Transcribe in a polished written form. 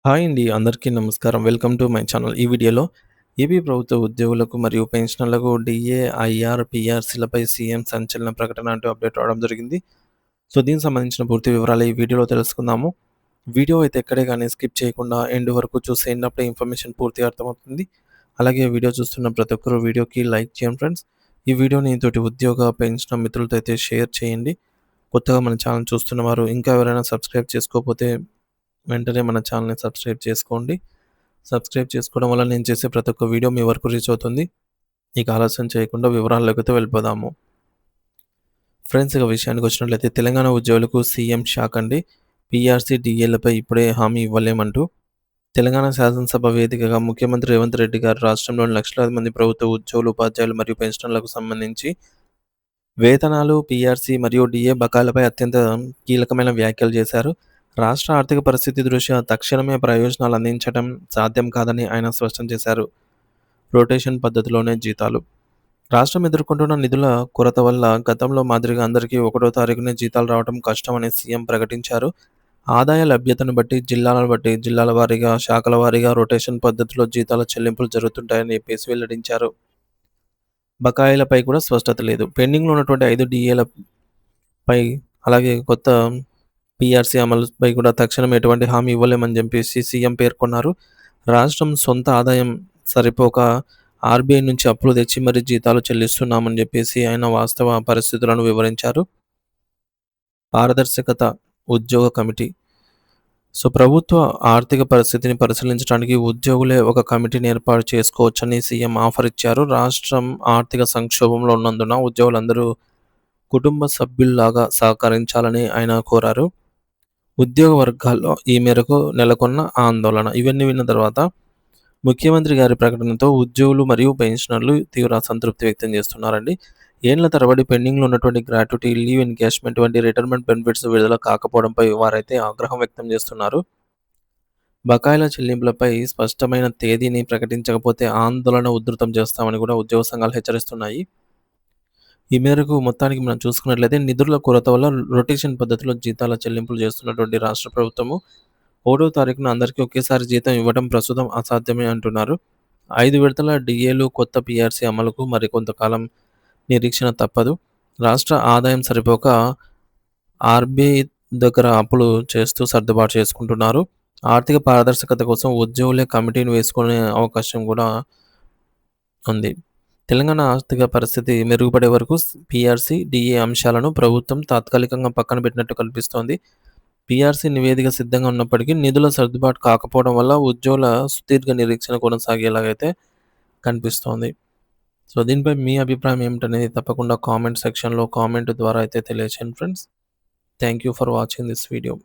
Hi అండి. అందరికీ నమస్కారం. Welcome to my channel. ఈ వీడియోలో ఏపీ ప్రభుత్వ ఉద్యోగులకు మరియు పెన్షనర్లకు డీఏ, ఐఆర్, పీఆర్సీలపై సీఎం సంచలన ప్రకటన అంటూ అప్డేట్ రావడం జరిగింది. సో, దీనికి సంబంధించిన పూర్తి వివరాలు ఈ వీడియోలో తెలుసుకుందాము. వీడియో అయితే ఎక్కడే గాని స్కిప్ చేయకుండా ఎండ్ వరకు చూసేయండి. అప్పుడే ఇన్ఫర్మేషన్ పూర్తిగా అర్థమవుతుంది. అలాగే వీడియో చూస్తున్న ప్రతి ఒక్కరు వీడియోకి లైక్ చేయండి ఫ్రెండ్స్. ఈ వీడియోని తోటి ఉద్యోగ, పెన్షనర్ మిత్రులతో అయితే షేర్ చేయండి. కొత్తగా మన ఛానల్ చూస్తున్నవారు ఇంకా ఎవరైనా సబ్స్క్రైబ్ చేసుకోకపోతే వెంటనే మన ఛానల్‌ని సబ్స్క్రైబ్ చేసుకోండి. సబ్స్క్రైబ్ చేసుకోవడం వల్ల నేను చేసే ప్రతి ఒక్క వీడియో మీ వరకు రీచ్ అవుతుంది. ఇక ఆలస్యం చేయకుండా వివరాల్లోకైతే వెళ్ళిపోదాము. ఫ్రెండ్స్, ఇక విషయానికొచ్చినట్లయితే తెలంగాణ ఉద్యోగులకు సీఎం షాక్ అండి. పీఆర్సీ, డీఏలపై ఇప్పుడే హామీ ఇవ్వలేమంటూ తెలంగాణ శాసనసభ వేదికగా ముఖ్యమంత్రి రేవంత్ రెడ్డి గారు రాష్ట్రంలోని లక్షలాది మంది ప్రభుత్వ ఉద్యోగులు, ఉపాధ్యాయులు మరియు పెన్షనర్లకు సంబంధించి వేతనాలు, పీఆర్సీ మరియు డీఏ బకాయిలపై అత్యంత కీలకమైన వ్యాఖ్యలు చేశారు. రాష్ట్ర ఆర్థిక పరిస్థితి దృష్ట్యా తక్షణమే ప్రయోజనాలు అందించడం సాధ్యం కాదని ఆయన స్పష్టం చేశారు. రొటేషన్ పద్ధతిలోనే జీతాలు. రాష్ట్రం ఎదుర్కొంటున్న నిధుల కొరత వల్ల గతంలో మాదిరిగా అందరికీ 1వ తారీఖునే జీతాలు రావడం కష్టమని సీఎం ప్రకటించారు. ఆదాయ లభ్యతను బట్టి, జిల్లాలను బట్టి జిల్లాల వారీగా, శాఖల వారీగా రొటేషన్ పద్ధతిలో జీతాల చెల్లింపులు జరుగుతుంటాయని చెప్పేసి వెల్లడించారు. బకాయిలపై కూడా స్పష్టత లేదు. పెండింగ్‌లో ఉన్నటువంటి 5 డీఏలపై అలాగే కొత్త పీఆర్సీ అమలుపై కూడా తక్షణం ఎటువంటి హామీ ఇవ్వలేమని చెప్పేసి సీఎం పేర్కొన్నారు. రాష్ట్రం సొంత ఆదాయం సరిపోక ఆర్‌బీఐ నుంచి అప్పులు తెచ్చి మరీ జీతాలు చెల్లిస్తున్నామని చెప్పేసి ఆయన వాస్తవ పరిస్థితులను వివరించారు. పారదర్శకత ఉద్యోగ కమిటీ. సో, ప్రభుత్వ ఆర్థిక పరిస్థితిని పరిశీలించడానికి ఉద్యోగులే ఒక కమిటీని ఏర్పాటు చేసుకోవచ్చని సీఎం ఆఫర్ ఇచ్చారు. రాష్ట్రం ఆర్థిక సంక్షోభంలో ఉన్నందున ఉద్యోగులందరూ కుటుంబ సభ్యుల్లాగా సహకరించాలని ఆయన కోరారు. ఉద్యోగ వర్గాల్లో ఈ మేరకు నెలకొన్న ఆందోళన. ఇవన్నీ విన్న తర్వాత ముఖ్యమంత్రి గారి ప్రకటనతో ఉద్యోగులు మరియు పెన్షనర్లు తీవ్ర అసంతృప్తి వ్యక్తం చేస్తున్నారండి. ఏళ్ల తరబడి పెండింగ్‌లో ఉన్నటువంటి గ్రాట్యుటీ, లీవ్ ఎన్‌క్యాష్‌మెంట్ వంటి రిటైర్మెంట్ బెనిఫిట్స్ విడుదల కాకపోవడంపై వారైతే ఆగ్రహం వ్యక్తం చేస్తున్నారు. బకాయిల చెల్లింపులపై స్పష్టమైన తేదీని ప్రకటించకపోతే ఆందోళన ఉధృతం చేస్తామని కూడా ఉద్యోగ సంఘాలు హెచ్చరిస్తున్నాయి. ఈ మేరకు మొత్తానికి మనం చూసుకున్నట్లయితే నిధుల కొరత వల్ల రొటేషన్ పద్ధతిలో జీతాల చెల్లింపులు చేస్తున్నటువంటి రాష్ట్ర ప్రభుత్వము 1వ తారీఖున అందరికీ ఒకేసారి జీతం ఇవ్వడం ప్రస్తుతం అసాధ్యమే అంటున్నారు. 5 విడతల డీఏలు, కొత్త పీఆర్సీ అమలుకు మరికొంతకాలం నిరీక్షణ తప్పదు. రాష్ట్ర ఆదాయం సరిపోక ఆర్‌బీఐ దగ్గర అప్పులు చేస్తూ సర్దుబాటు చేసుకుంటున్నారు. ఆర్థిక పారదర్శకత కోసం ఉద్యోగులే కమిటీని వేసుకునే అవకాశం కూడా ఉంది. తెలంగాణ ఆర్థిక పరిస్థితి మెరుగుపడే వరకు పీఆర్సీ, డీఏ అంశాలను ప్రభుత్వం తాత్కాలికంగా పక్కన పెట్టినట్టు కనిపిస్తోంది. పీఆర్సీ నివేదిక సిద్ధంగా ఉన్నప్పటికీ నిధుల సర్దుబాటు కాకపోవడం వల్ల ఉద్యోగుల సుదీర్ఘ నిరీక్షణ కొనసాగేలాగైతే కనిపిస్తోంది. సో, దీనిపై మీ అభిప్రాయం ఏమిటనేది తప్పకుండా కామెంట్ సెక్షన్‌లో కామెంట్ ద్వారా అయితే తెలియచేయండి friends. Thank you for watching this video.